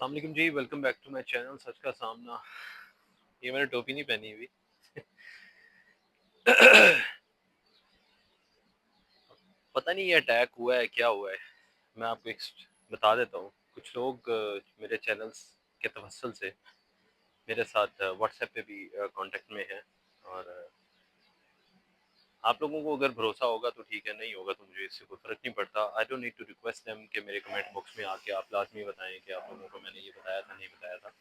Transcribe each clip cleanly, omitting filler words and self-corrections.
अस्सलाम वालेकुम जी, welcome back to my channel Sach Ka Saamna. ये मैंने टोपी नहीं पहनी हुई। पता नहीं ये अटैक हुआ है क्या हुआ है। मैं आपको एक बता देता हूँ। कुछ लोग मेरे चैनल्स के तवस्सुल से मेरे साथ व्हाट्सएप पे भी कांटेक्ट में हैं। और आप लोगों को अगर भरोसा होगा तो ठीक है, नहीं होगा तो मुझे इससे कोई फ़र्क नहीं पड़ता। I don't need to request them कि मेरे कमेंट बॉक्स में आके आप लाजमी बताएं कि आप लोगों को मैंने ये बताया था, नहीं बताया था।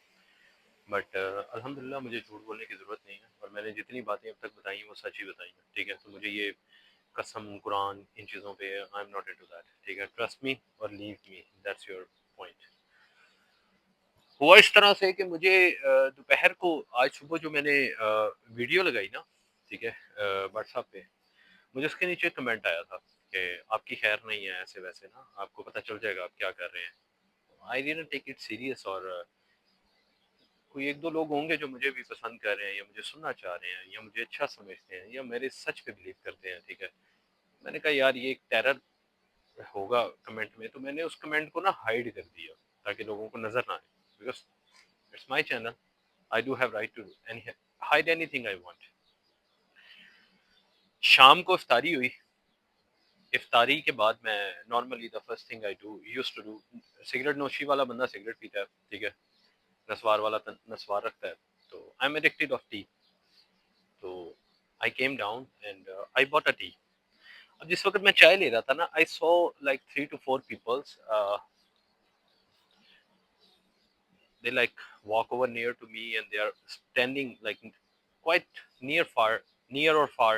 बट अल्हम्दुलिल्लाह मुझे झूठ बोलने की ज़रूरत नहीं है, और मैंने जितनी बातें अब तक बताई वो सच ही बताई हैं। ठीक है, तो मुझे ये कसम कुरान इन चीज़ों पे आई एम नॉट इनटू दैट। ठीक है, ट्रस्ट मी और leave me, that's your point. हुआ इस तरह से कि मुझे दोपहर को आज सुबह जो मैंने वीडियो लगाई ना, ठीक है, व्हाट्सएप पे, मुझे उसके नीचे कमेंट आया था कि आपकी खैर नहीं है, ऐसे वैसे ना, आपको पता चल जाएगा आप क्या कर रहे हैं। I didn't take it serious. और कोई एक दो लोग होंगे जो मुझे भी पसंद कर रहे हैं, या मुझे सुनना चाह रहे हैं, या मुझे अच्छा समझते हैं, या मेरे सच पे बिलीव करते हैं। ठीक है, मैंने कहा यार ये एक टेरर होगा कमेंट में, तो मैंने उस कमेंट को ना हाइड कर दिया ताकि लोगों को नजर ना आए, because it's my channel, I do have right to any hide anything I want. शाम को इफ्तारी हुई। इफ्तारी के बाद मैं normally the first thing I do used to do, cigarette नोशी वाला बंदा सिगरेट पीता है, ठीक है, नस्वार वाला नस्वार रखता है, तो I am addicted of tea. तो I came down and I bought a tea. अब जिस वक्त मैं चाय ले रहा था ना, I saw like 3 to 4 peoples, they like walk over near to me and they are standing like quite near far near or far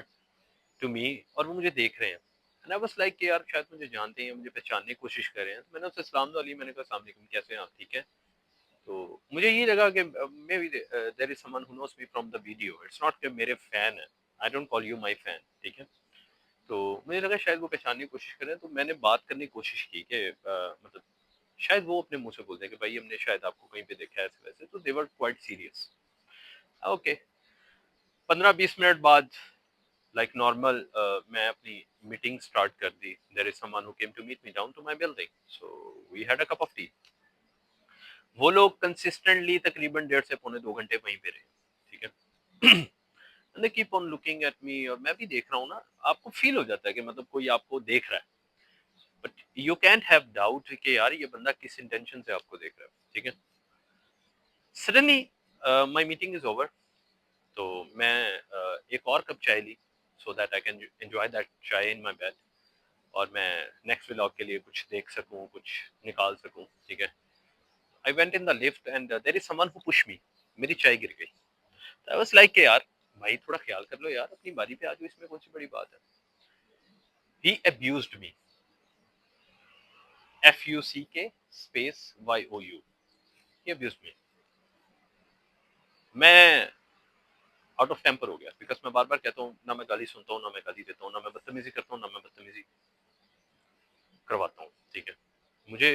to me, और वो मुझे देख रहे हैं। एंड आई वाज लाइक कि यार शायद मुझे जानते हैं, मुझे पहचानने की कोशिश कर रहे हैं। तो मैंने उससे सलाम वाली, मैंने कहा अस्सलाम वालेकुम, कैसे हैं आप, ठीक है। तो मुझे ये लगा कि maybe there is someone who knows me from the video, it's not कि मेरे फैन है। I don't call you my fan, ठीक है। तो मुझे लगा शायद वो पहचानने की कोशिश कर रहे हैं, तो मैंने बात करने की कोशिश की कि मतलब शायद वो अपने मुंह से बोल दें कि भाई हमने शायद आपको कहीं पे देखा है, ऐसे वैसे। तो they were quite serious. Okay, 15-20 minute बाद लाइक नॉर्मल मैं अपनी मीटिंग स्टार्ट कर दी। There is someone who came to meet me down to my building, so we had a cup of tea. वो लोग कंसिस्टेंटली तकरीबन 1.5 से पौने 2 घंटे वहीं पे रहे, ठीक है। They keep on looking at me, और मैं भी देख रहा हूँ ना, आपको फील हो जाता है कि मतलब कोई आपको देख रहा है, but you can't have doubt कि यार ये बंदा किस इंटेंशन से आपको देख रहा है, ठीक है। Suddenly my meeting is over, तो मैं एक और कप चाय ली so that I can enjoy that chai in my bed, और मैं नेक्स्ट व्लॉग के लिए कुछ देख सकूं, कुछ निकाल सकूं, ठीक है। I went in the lift and there is someone who push me. मेरी चाय गिर गई। आई वाज लाइक कि यार भाई थोड़ा ख्याल कर लो यार, अपनी बारी पे आ जाओ, इसमें कौन सी बड़ी बात है। He abused me, FUCK space YOU, he abused me. मैं आउट ऑफ टेम्पर हो गया, बिकॉज मैं बार बार कहता हूँ ना, मैं गाली सुनता हूँ ना, मैं गाली देता हूँ ना, मैं बदतमीजी करता हूँ ना, मैं बदतमीजी करवाता हूँ, ठीक है। मुझे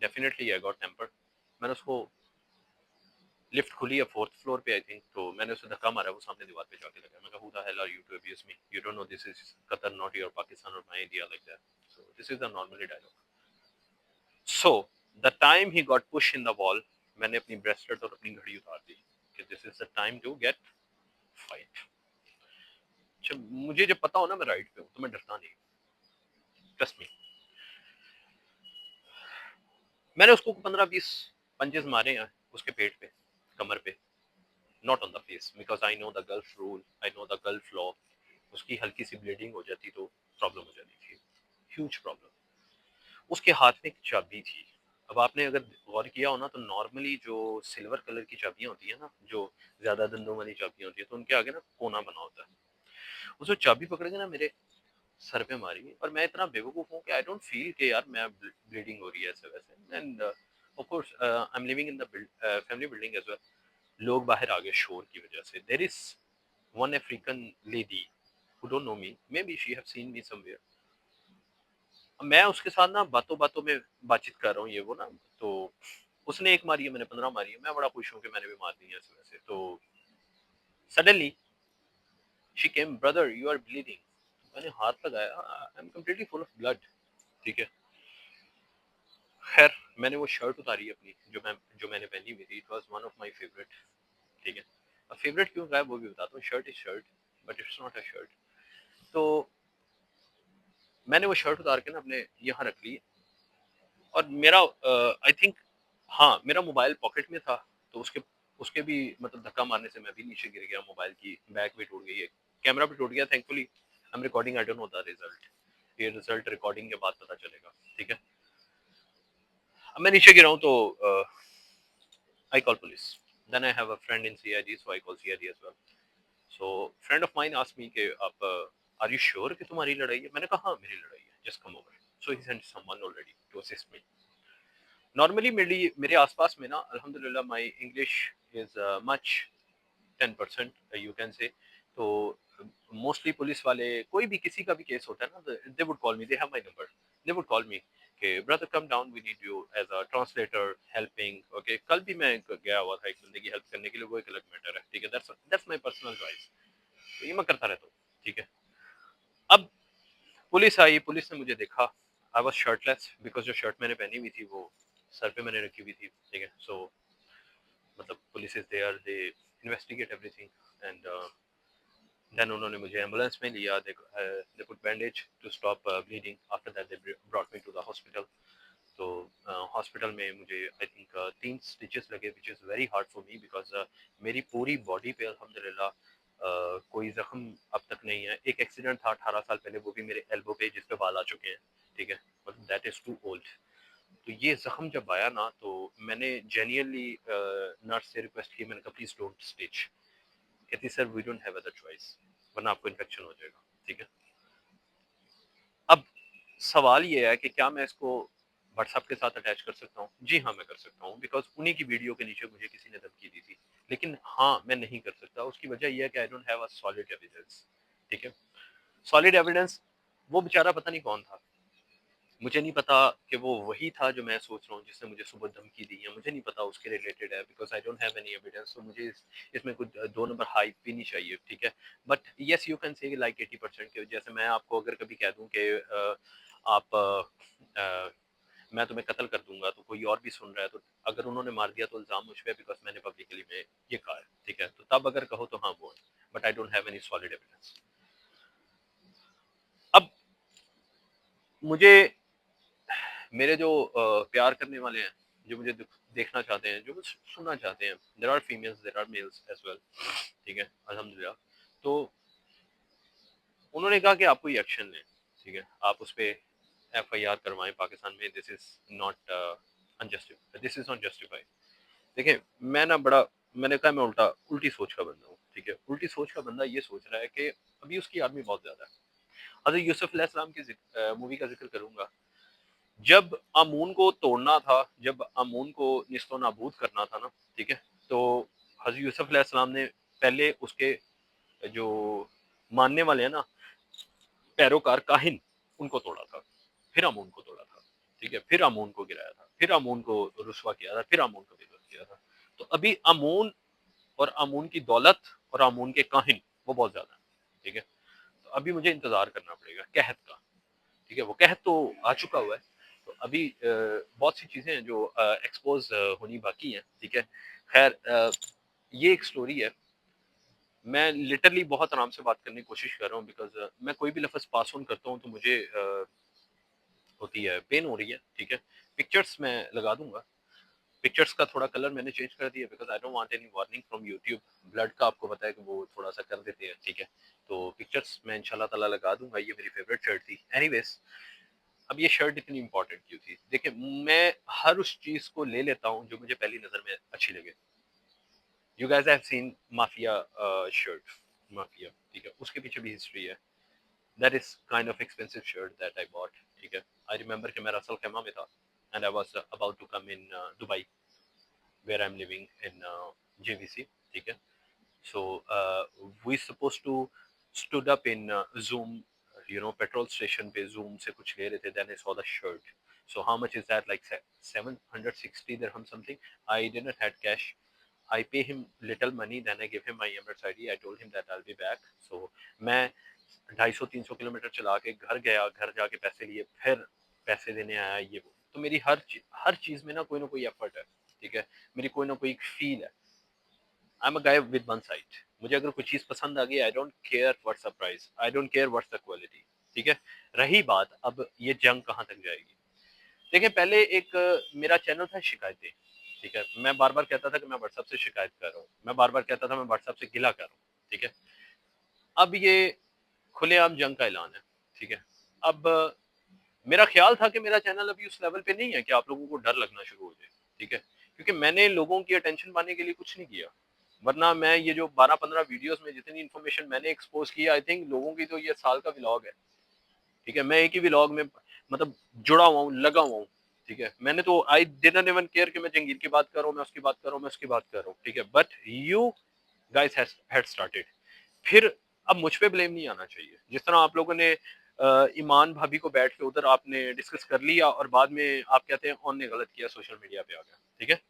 डेफिनेटली आई गॉट टेम्पर। मैंने उसको, लिफ्ट खुली है 4th फ्लोर पे आई थिंक, तो मैंने उसे धक्का मारा, वो सामने दीवार पे जाके लगा। मैं कहा who the hell are you to abuse me, you don't know this is Qatar, not your Pakistan और my India, like that. So this is the normally dialogue. So the time he got push in the wall, मैंने अपनी bracelet और अपनी घड़ी उतार दी कि this is the time to get fight. जब मुझे जब पता हो ना मैं राइट पे हूँ, तो मैं डरता नहीं, ट्रस्ट मी। मैंने उसको 15-20 पंचेस मारे हैं उसके पेट पे, कमर पे, not on the face, because I know the gulf rule, I know the gulf law. उसकी हल्की सी ब्लीडिंग हो जाती तो प्रॉब्लम हो जाती थी, ह्यूज प्रॉब्लम। उसके हाथ में एक चाबी थी। अब आपने अगर गौर किया हो ना, तो नॉर्मली जो सिल्वर कलर की चाबियां होती है ना, जो ज्यादा दंदों वाली चाबियां होती है, तो उनके आगे ना कोना बना होता है। उसने चाबी पकड़ के ना मेरे सर पे मारी, और मैं इतना बेवकूफ हूँ कि आई डोंट फील कि यार मैं ब्लीडिंग हो रही है, ऐसे वैसे। And of course I am living in the family building as well. लोग बाहर आ गए शोर की वजह से। There is one African lady who don't know me, maybe she have seen me somewhere। मैं उसके साथ ना बातों बातों में बातचीत कर रहा हूँ, ये वो ना, तो उसने एक मारी है, मैंने 15 मारी है। मैं बड़ा खुश हूँ कि मैंने भी मार दी है ऐसे वैसे। तो suddenly she came, brother you are bleeding. मैंने हाथ लगाया, I am completely full of blood, ठीक है। खैर मैंने वो शर्ट उतारी अपनी जो मैंने पहनी हुई थी। It was one of my favourite. ठीक है, अब फेवरेट क्यों रहा है वो भी बताता हूँ। Shirt is shirt but it's not a shirt. तो मैंने वो शर्ट उतार के ना अपने यहाँ रख ली और मेरा आई थिंक, हाँ मेरा मोबाइल पॉकेट में था। तो उसके उसके भी मतलब धक्का मारने से मैं भी नीचे गिर गया। मोबाइल की बैक भी टूट गई है, कैमरा भी टूट गया। Thankfully I am recording, I don't know the result. ये रिजल्ट रिकॉर्डिंग के बाद पता चलेगा। ठीक है, अब मैं नीचे गिरा हूँ तो I call police. Then I have a friend in CID, so I call CID as well. So friend of mine asked me कि आप are you sure कि तुम्हारी लड़ाई है? मैंने कहा हाँ मेरी लड़ाई है. Just come over. So he sent someone already to assist me. Normally मेरे आसपास में ना अल्हम्दुलिल्लाह my English is much 10% you can say. तो मोस्टली पुलिस वाले कोई भी किसी का भी केस होता है ना, they would call me, they have my number, they would call me कि brother come down, we need you as a translator helping. Okay, कल भी मैं गया हुआ था एक बंदे की हेल्प करने के लिए, वो एक अलग मैटर है। ठीक है, दैट्स माय पर्सनल चॉइस। तो ये मैं करता रहता हूँ। ठीक है, अब पुलिस आई, पुलिस ने मुझे देखा। आई वाज शर्टलेस बिकॉज जो शर्ट मैंने पहनी हुई थी वो सर पे मैंने रखी हुई थी। ठीक है, सो मतलब police is there, they investigate everything and then उन्होंने मुझे एम्बुलेंस में लिया। They put bandage to stop bleeding. After that they brought me to the hospital. तो हॉस्पिटल में मुझे आई थिंक 3 स्टिचेस लगे, which is very hard for me because मेरी पूरी बॉडी पे अल्हम्दुलिल्लाह कोई जख्म अब तक नहीं है। एक एक्सीडेंट था 18 साल पहले, वो भी मेरे एल्बो पे जिस पे बाल आ चुके हैं। ठीक है, but that is too old. तो ये जख्म जब आया ना तो मैंने जेन्युइनली नर्स से रिक्वेस्ट की। मैंने कहा प्लीज डोंट स्टिच। कहती sir we don't have other choice, वरना आपको इन्फेक्शन हो जाएगा। ठीक है, अब सवाल ये है कि क्या मैं इसको व्हाट्सएप के साथ अटैच कर सकता हूँ? जी हाँ मैं कर सकता हूँ, बिकॉज उन्हीं की वीडियो के नीचे मुझे किसी ने धमकी दी थी। लेकिन हाँ मैं नहीं कर सकता, उसकी वजह यह है कि I don't have a solid evidence. ठीक है, सॉलिड एविडेंस। वो बेचारा पता नहीं कौन था, मुझे नहीं पता कि वो वही था जो मैं सोच रहा हूँ जिसने मुझे सुबह धमकी दी है। मुझे नहीं पता उसके रिलेटेड है, because I don't have any evidence. तो मुझे इसमें कुछ 2 नंबर हाइप भी नहीं चाहिए। ठीक है, but yes you can say like 80% के। जैसे मैं आपको अगर कभी कह दूं कि आप मैं तुम्हें कत्ल कर दूंगा, तो कोई और भी सुन रहा है, तो अगर उन्होंने मार दिया तो इल्जाम मुझ पे, बिकॉज मैंने पब्लिकली में ये कहा है। ठीक है, तो तब अगर कहो तो हाँ वो है, but I don't have any solid evidence. अब मुझे मेरे जो प्यार करने वाले हैं, जो मुझे देखना चाहते हैं, जो मुझे सुनना चाहते हैं, there are females, there are males as well. ठीक है, अल्हम्दुलिल्लाह। तो उन्होंने कहा कि आप कोई एक्शन लें। ठीक है, आप उस पर FIR करवाएं पाकिस्तान में। This is not unjustified, this is not justified. देखिए मैं ना बड़ा, मैंने कहा मैं उल्टी सोच का बंदा हूँ। ठीक है, उल्टी सोच का बंदा ये सोच रहा है कि अभी उसकी आर्मी बहुत ज्यादा है। हज़रत यूसुफ अलैहिस्सलाम की मूवी का जिक्र करूंगा। जब अमून को तोड़ना था, जब अमून को निस्तो नाबूद करना था ना, ठीक है, तो हज़रत यूसुफ अलैहिस्सलाम ने पहले उसके जो मानने वाले हैं ना, पैरोकार काहिन, उनको तोड़ा था। फिर अमून को तोड़ा था। ठीक है, फिर अमून को गिराया था, फिर अमून को रुसवा किया था, फिर अमून को बेइज्जत किया था। तो अभी अमून और अमून की दौलत और अमून के काहिन वो बहुत ज्यादा है। ठीक है, तो अभी मुझे इंतजार करना पड़ेगा कहत का। ठीक है, वो कहत तो आ चुका हुआ है। तो अभी बहुत सी चीजें हैं जो एक्सपोज होनी बाकी हैं। ठीक है, खैर ये एक स्टोरी है। मैं लिटरली बहुत आराम से बात करने की कोशिश कर रहा हूँ, बिकॉज मैं कोई भी लफ्ज पास ऑन करता हूँ तो मुझे होती है, पेन हो रही है। ठीक है, पिक्चर्स मैं लगा दूंगा। पिक्चर्स का थोड़ा कलर मैंने चेंज कर दिया, because I don't want any warning from YouTube. Blood का आपको पता है कि वो थोड़ा सा कर देते हैं। ठीक है, तो पिक्चर्स मैं इंशाल्लाह ताला लगा दूंगा। ये मेरी फेवरेट शर्ट थी। एनीवेज, अब ये शर्ट इतनी इंपॉर्टेंट क्यों थी? देखिए मैं हर उस चीज को ले लेता हूँ जो मुझे पहली नजर में अच्छी लगे। You guys have seen mafia shirt, mafia. ठीक है, उसके पीछे भी हिस्ट्री है। That is kind of expensive shirt that I bought. ठीक है, आई रिमेंबर कि मैं रसल खैमा में था and I was about to come in Dubai where I'm living in JVC. ठीक है, so we supposed to stood up in Zoom, you know, petrol station पे Zoom से कुछ ले रहे थे। Then I saw the shirt. So how much is that? Like 760 dirham something. I didn't had cash. I pay him little money. Then I give him my Emirates ID. I told him that I'll be back. So मैं 250-300 kilometre चला के घर गया, घर जाके पैसे लिए, फिर पैसे देने आया। ये वो तो मेरी हर चीज़ में ना कोई एफर्ट है, ठीक है? मेरी कोई ना कोई फील है। I am a guy with one side. मुझे अगर कोई चीज़ पसंद आ गई, I don't care what's the price, I don't care what's the quality, ठीक है? रही बात अब ये जंग कहाँ तक जाएगी? देखिए पहले एक मेरा चैनल था शिकायतें, ठीक है? मैं बार-बार कहता था कि मैं व्हाट्सएप से शिकायत कर रहा हूँ। मैं बार-बार कहता था मैं व्हाट्सएप से गिला कर रहा हूँ, ठीक है? अब ये खुलेआम जंग का ऐलान है, ठीक है? अब मेरा ख्याल था कि मेरा चैनल अभी उस लेवल पे नहीं है कि आप लोगों को डर लगना शुरू हो जाए, ठीक है? क्योंकि मैंने लोगों की अटेंशन पाने के लिए कुछ नहीं किया। वरना मैं ये जो 12-15 वीडियोस में जितनी इन्फॉर्मेशन मैंने एक्सपोज़ की, आई थिंक लोगों की तो ये साल का व्लॉग है, ठीक है? मैं एक ही व्लॉग में मतलब जुड़ा हुआ हूँ, लगा हुआ हूँ, ठीक है? मैंने तो आई डिडन्ट इवन केयर कि मैं जंगीर की बात कर रहा हूँ, मैं उसकी बात कर रहा हूँ, मैं उसकी बात कर रहा हूँ, ठीक है? But you guys had started. फिर अब मुझ पे ब्लेम नहीं आना चाहिए। जिस तरह आप लोगों ने ईमान भाभी को बैठ के उधर आपने डिस्कस कर लिया और बाद में आप कहते हैं ऑन ने गलत किया, सोशल मीडिया पे आ गया, ठीक है?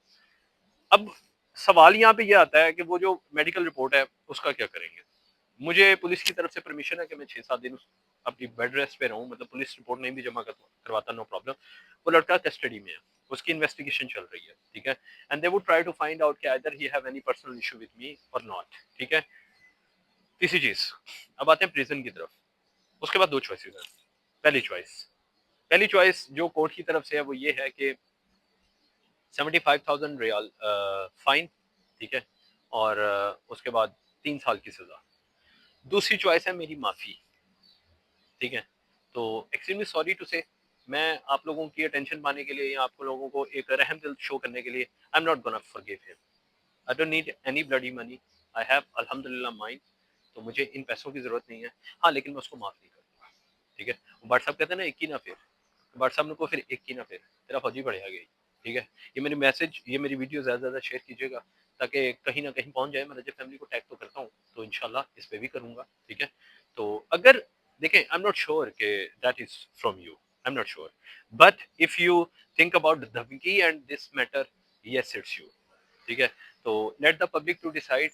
अब सवाल यहाँ पे ये आता है कि वो जो मेडिकल रिपोर्ट है उसका क्या करेंगे? मुझे पुलिस की तरफ से परमिशन है कि मैं 6-7 दिन अपनी बेड रेस्ट पे रहूँ, मतलब पुलिस रिपोर्ट नहीं भी जमा करवाता, नो प्रॉब्लम। वो लड़का कस्टडी में है, उसकी इन्वेस्टिगेशन चल रही है, ठीक है? And they would try to find out कि either he have any personal issue with me or not, ठीक है? तीसरी चीज, अब आते हैं प्रिजन की तरफ। उसके बाद दो चॉइसेस हैं। पहली चॉइस पहली चॉइस जो कोर्ट की तरफ से है वो ये है कि 75,000 रियाल फाइन, ठीक है? और उसके बाद 3 साल की सजा। दूसरी चॉइस है मेरी माफी, ठीक है? तो एक्सट्रीमली सॉरी टू से, मैं आप लोगों की अटेंशन पाने के लिए या आप लोगों को एक रहम दिल शो करने के लिए आई am not gonna forgive him. I don't need any bloody money, I have अल्हम्दुलिल्लाह माइन। तो मुझे इन पैसों की जरूरत नहीं है। हाँ, लेकिन मैं उसको माफ नहीं करूंगा, ठीक है? व्हाट्सएप कहते हैं ना, एक ही ना फिर व्हाट्सएप को फिर एक ही ना फिर तेरा फौजी बढ़ेगा गई, ठीक है? ये मेरी वीडियो ज्यादा से ज्यादा शेयर कीजिएगा ताकि कहीं ना कहीं पहुंच जाए। मैं रजब फैमिली को टैग तो करता हूँ, तो इंशाल्लाह इस पे भी करूंगा, ठीक है? तो अगर देखें, आई एम नॉट श्योर कि that is from you, I am not sure, but if you think about धमकी and this matter, yes it's you, ठीक है? तो let the public to decide.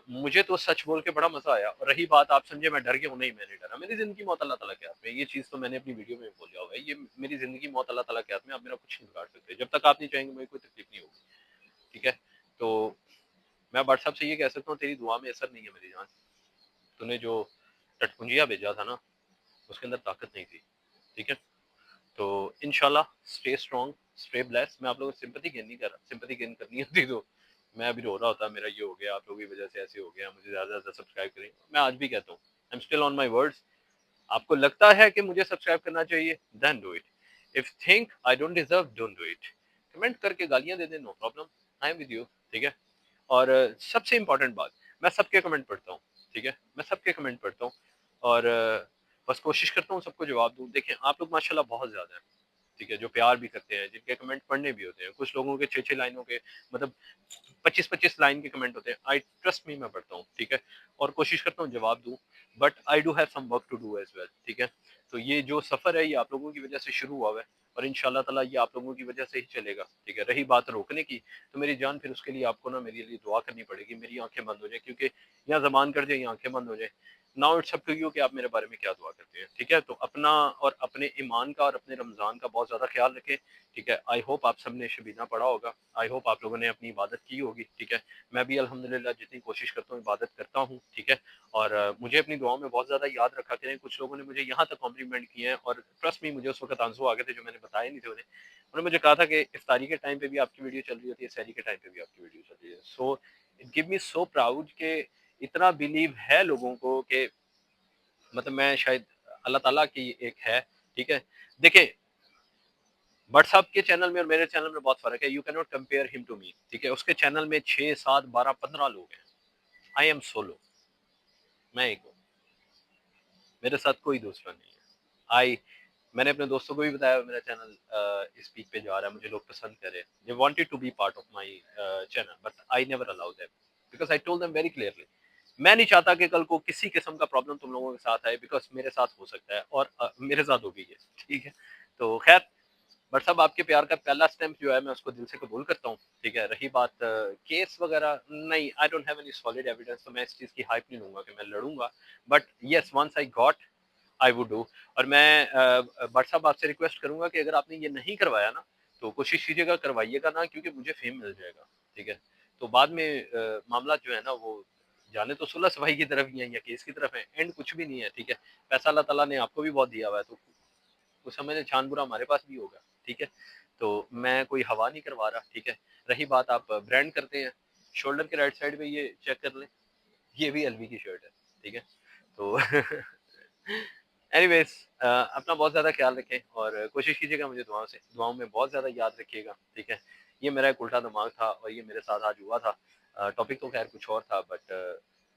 मुझे तो सच बोल के बड़ा मजा आया। और रही बात आप समझे मैं डर गया हूँ, नहीं मैं नहीं डरा। मेरी जिंदगी मौत अल्लाह ताला के हाथ में, ये चीज तो मैंने अपनी वीडियो में बोला हुआ है। ये मेरी जिंदगी मौत अल्लाह ताला के हाथ में, आप मेरा कुछ नहीं बिगाड़ सकते। जब तक आप नहीं चाहेंगे मुझे कोई तकलीफ नहीं होगी, ठीक है? तो मैं व्हाट्सएप से ये कह सकता हूँ, तेरी दुआ में असर नहीं है मेरी जान। तूने जो टटपुंजिया भेजा था ना, उसके अंदर ताकत नहीं थी, ठीक है? तो इंशाल्लाह स्टे स्ट्रॉन्ग, स्टे ब्लेस्ड। मैं आप लोगों से सिंपैथी गेन नहीं कर रहा, सिंपैथी गेन करनी होती तो मैं अभी रो रहा होता, मेरा ये हो गया, आप लोगों की वजह से ऐसे हो गया, मुझे ज्यादा से ज्यादा सब्सक्राइब करें। मैं आज भी कहता हूँ, I am still on my words. आपको लगता है कि मुझे सब्सक्राइब करना चाहिए, then do it. If think I don't deserve, don't do it. Comment करके गालियां दे दे, no problem, I am with you, ठीक है? और सबसे इंपॉर्टेंट बात, मैं सबके कमेंट पढ़ता हूँ, ठीक है? मैं सबके कमेंट पढ़ता हूँ और बस कोशिश करता हूँ सबको जवाब दूँ। देखें आप लोग माशाल्लाह बहुत ज्यादा है, ठीक है? जो प्यार भी करते हैं, जिनके कमेंट पढ़ने भी होते हैं। कुछ लोगों के 6-6 लाइनों के, मतलब 25-25 लाइन के कमेंट होते हैं। आई ट्रस्ट मी, मैं पढ़ता हूँ, ठीक है? और कोशिश करता हूँ जवाब दूँ, but I do have some work to do as well, ठीक है? तो ये जो सफर है ये आप लोगों की वजह से शुरू हुआ है और इंशाल्लाह ताला ये आप लोगों की वजह से ही चलेगा, ठीक है? रही बात रोकने की, तो मेरी जान फिर उसके लिए आपको ना मेरे लिए दुआ करनी पड़ेगी, मेरी आंखें बंद हो जाए, क्योंकि यहाँ जबान कर जाए, आंखें बंद हो जाए। Now it's up to you कि आप मेरे बारे में क्या दुआ करते हैं, ठीक है? तो अपना और अपने ईमान का और अपने रमजान का बहुत ज्यादा ख्याल रखें, ठीक है? आई होप आप सबने शबीना पढ़ा होगा, आई होप आप लोगों ने अपनी इबादत की होगी, ठीक है? मैं भी अल्हम्दुलिल्लाह जितनी कोशिश करता हूँ इबादत करता हूँ, ठीक है? और मुझे अपनी दुआओं में बहुत ज़्यादा याद रखा करें। कुछ लोगों ने मुझे यहाँ तक कॉम्प्लीमेंट किए हैं और ट्रस्ट मी, मुझे उस वक्त आंसू आ गए थे जो मैंने बताए नहीं थे उन्हें। उन्होंने मुझे कहा था कि इफ्तारी के टाइम पे भी आपकी वीडियो चल रही होती है, सहरी के टाइम पे भी आपकी वीडियो चल रही है। So it give me so proud कि इतना बिलीव है लोगों को कि मतलब मैं शायद अल्लाह ताला की एक है, ठीक है? देखिए व्हाट्सएप के चैनल में और मेरे चैनल में बहुत फर्क है। You can not compare him to me, ठीक है? उसके चैनल में 6, 7, 12, 15 लोग हैं। आई एम सोलो, मैं एक हूँ, मेरे साथ कोई दूसरा नहीं है। आई मैंने अपने दोस्तों को भी बताया मेरा चैनल इस पीक पे जा रहा है, मुझे लोग पसंद कर रहे हैं। They wanted to be part of my channel, but I never allow them because I told them very clearly, मैं नहीं चाहता कि कल को किसी किस्म का प्रॉब्लम तुम लोगों के साथ आए, बिकॉज मेरे साथ हो सकता है और मेरे साथ हो भी है, ठीक है? तो खैर, बट सब आपके प्यार का पहला स्टेम्प जो है मैं उसको दिल से कबूल करता हूँ, ठीक है? रही बात केस वगैरह, नहीं, I don't have any solid evidence, तो मैं इस चीज़ की हाइप नहीं लूंगा कि मैं लड़ूंगा। But yes, once I got I would do. और मैं बट साहब आपसे रिक्वेस्ट करूंगा कि अगर आपने ये नहीं करवाया ना, तो कोशिश कीजिएगा करवाइएगा ना, क्योंकि मुझे फेम मिल जाएगा, ठीक है। तो बाद में मामला जो है ना वो जाने तो सुलह सफाई की तरफ ही है या केस की तरफ है, एंड कुछ भी नहीं है, ठीक है। पैसा अल्लाह ताला ने आपको भी बहुत दिया हुआ है, तो उस समय छान बुरा हमारे पास भी होगा, ठीक है। तो मैं कोई हवा नहीं करवा रहा, ठीक है। रही बात आप ब्रांड करते हैं, शोल्डर के राइट साइड पे ये चेक कर लें, ये भी एलवी की शर्ट है, ठीक है। तो एनीवेज अपना बहुत ज़्यादा ख्याल रखें और कोशिश कीजिएगा मुझे दुआओं में बहुत ज़्यादा याद रखिएगा, ठीक है। ये मेरा एक उल्टा दिमाग था और ये मेरे साथ आज हुआ था। टॉपिक तो खैर कुछ और था, बट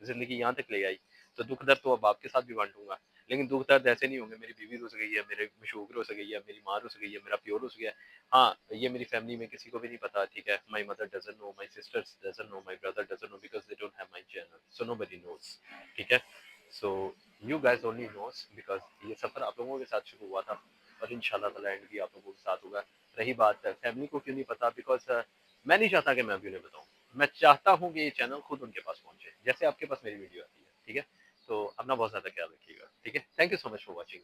ज़िंदगी यहाँ तक ले आई। तो दुख दर्द तो अब आपके साथ भी बांटूंगा, लेकिन दुख दर्द ऐसे नहीं होंगे मेरी बीवी रुस गई है, मेरे मशूक रुस गई है, मेरी माँ रुस गई है, मेरा प्योर रुस गया है। हाँ, ये मेरी फैमिली में किसी को भी नहीं पता, ठीक है। My mother doesn't know, my sisters doesn't know, my brother doesn't know, because they don't have my channel, so nobody knows, ठीक है। So you guys only knows, because ये सफर आप लोगों के साथ शुरू हुआ था और इंशाल्लाह ताला एंड भी आप लोगों के साथ होगा। रही बात फैमिली को क्यों नहीं पता, बिकॉज मैं नहीं चाहता कि मैं अभी उन्हें बताऊं। मैं चाहता हूं कि ये चैनल खुद उनके पास पहुंचे, जैसे आपके पास मेरी वीडियो आती है, ठीक है। तो अपना बहुत ज्यादा ख्याल रखिएगा, ठीक है। Thank you so much for watching.